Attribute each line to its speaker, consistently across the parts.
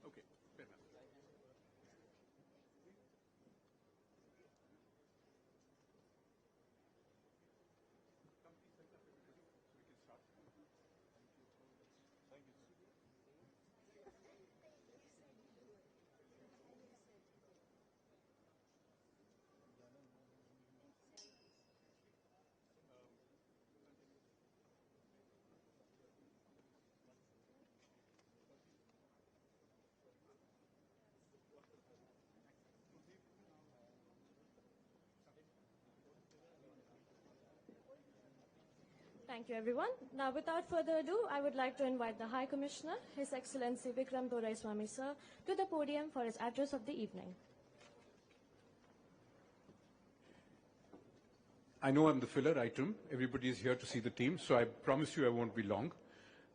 Speaker 1: Okay, fair enough.
Speaker 2: Thank you, everyone. Now, without further ado, I would like to invite the High Commissioner, His Excellency Vikram Doraiswamy, sir, to the podium for his address of the evening.
Speaker 1: I know I'm the filler item. Everybody is here to see the team, so I promise you I won't be long.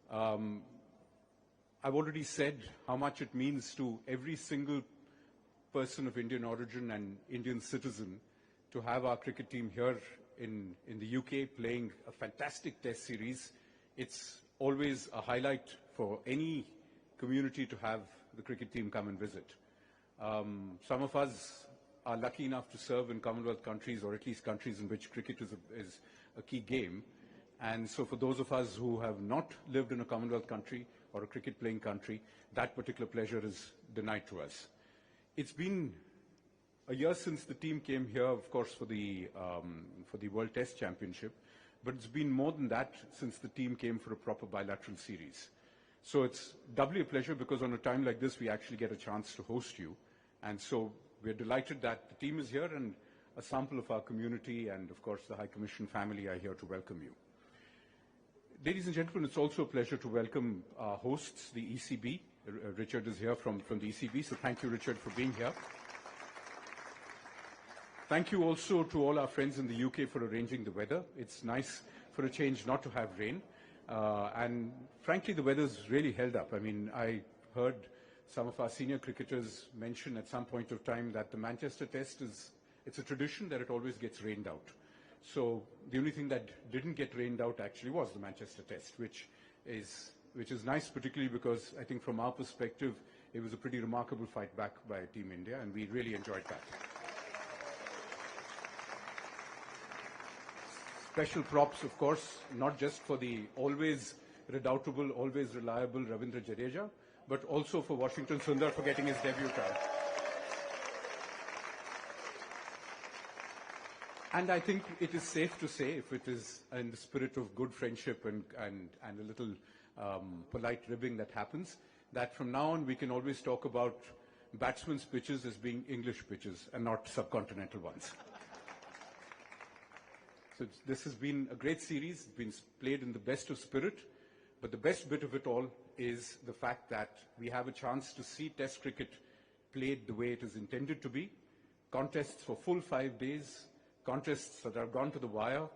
Speaker 1: I've already said how much it means to every single person of Indian origin and Indian citizen to have our cricket team here in the UK playing a fantastic test series. It's always a highlight for any community to have the cricket team come and visit. Some of us are lucky enough to serve in Commonwealth countries, or at least countries in which cricket is a key game. And so for those of us who have not lived in a Commonwealth country or a cricket-playing country, that particular pleasure is denied to us. It's been a year since the team came here, of course, for the World Test Championship, but it's been more than that since the team came for a proper bilateral series. So it's doubly a pleasure because on a time like this, we actually get a chance to host you. And so we're delighted that the team is here and a sample of our community and, of course, the High Commission family are here to welcome you. Ladies and gentlemen, it's also a pleasure to welcome our hosts, the ECB. Richard is here from the ECB, so thank you, Richard, for being here. Thank you also to all our friends in the UK for arranging the weather. It's nice for a change not to have rain. And frankly, the weather's really held up. I mean, I heard some of our senior cricketers mention at some point of time that the Manchester Test it's a tradition that it always gets rained out. So the only thing that didn't get rained out actually was the Manchester Test, which is nice, particularly because I think from our perspective, it was a pretty remarkable fight back by Team India, and we really enjoyed that. Special props, of course, not just for the always redoubtable, always reliable Ravindra Jadeja, but also for Washington Sundar for getting his debut card. And I think it is safe to say, if it is in the spirit of good friendship and a little polite ribbing that happens, that from now on we can always talk about batsmen's pitches as being English pitches and not subcontinental ones. So this has been a great series. It's been played in the best of spirit, but the best bit of it all is the fact that we have a chance to see Test cricket played the way it is intended to be. Contests for full 5 days, contests that have gone to the wire,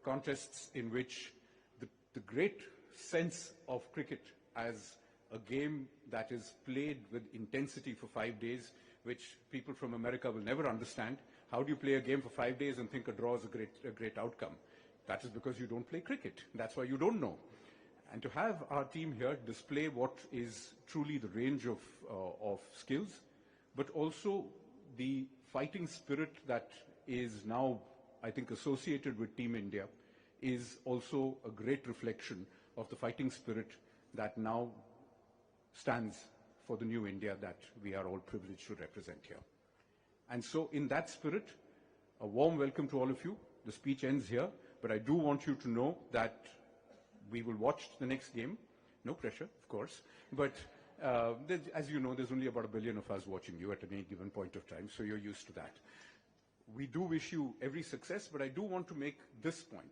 Speaker 1: contests in which the great sense of cricket as a game that is played with intensity for 5 days, which people from America will never understand. How do you play a game for 5 days and think a draw is a great outcome? That is because you don't play cricket. That's why you don't know. And to have our team here display what is truly the range of skills, but also the fighting spirit that is now, I think, associated with Team India, is also a great reflection of the fighting spirit that now stands for the new India that we are all privileged to represent here. And so in that spirit, a warm welcome to all of you. The speech ends here, but I do want you to know that we will watch the next game. No pressure, of course, but as you know, there's only about 1 billion of us watching you at any given point of time, so you're used to that. We do wish you every success, but I do want to make this point.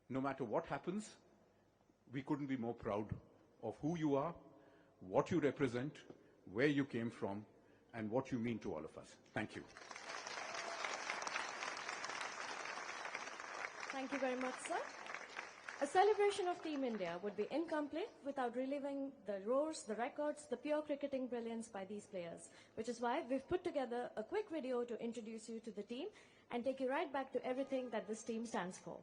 Speaker 1: No matter what happens, we couldn't be more proud of who you are, what you represent, where you came from, and what you mean to all of us. Thank you.
Speaker 2: Thank you very much, sir. A celebration of Team India would be incomplete without reliving the roars, the records, the pure cricketing brilliance by these players, which is why we've put together a quick video to introduce you to the team and take you right back to everything that this team stands for.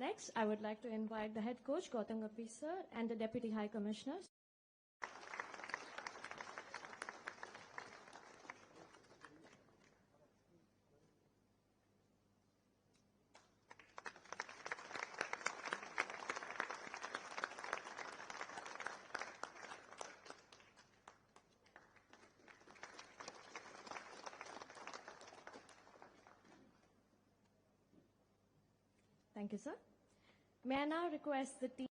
Speaker 2: Next, I would like to invite the head coach, Gautam Gambhir sir, and the Deputy High Commissioner. Thank you, sir. May I now request the team.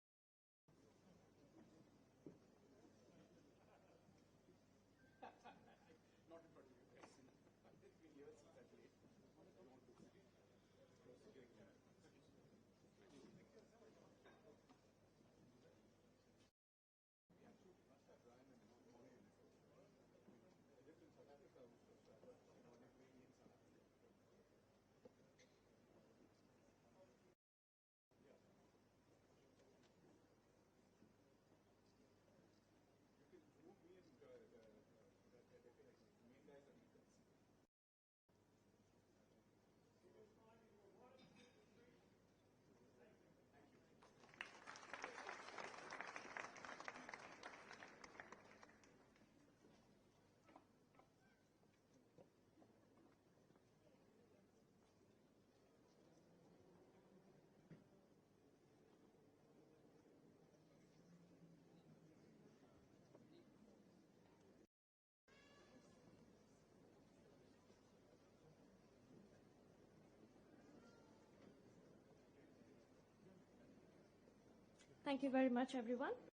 Speaker 2: Thank you very much, everyone.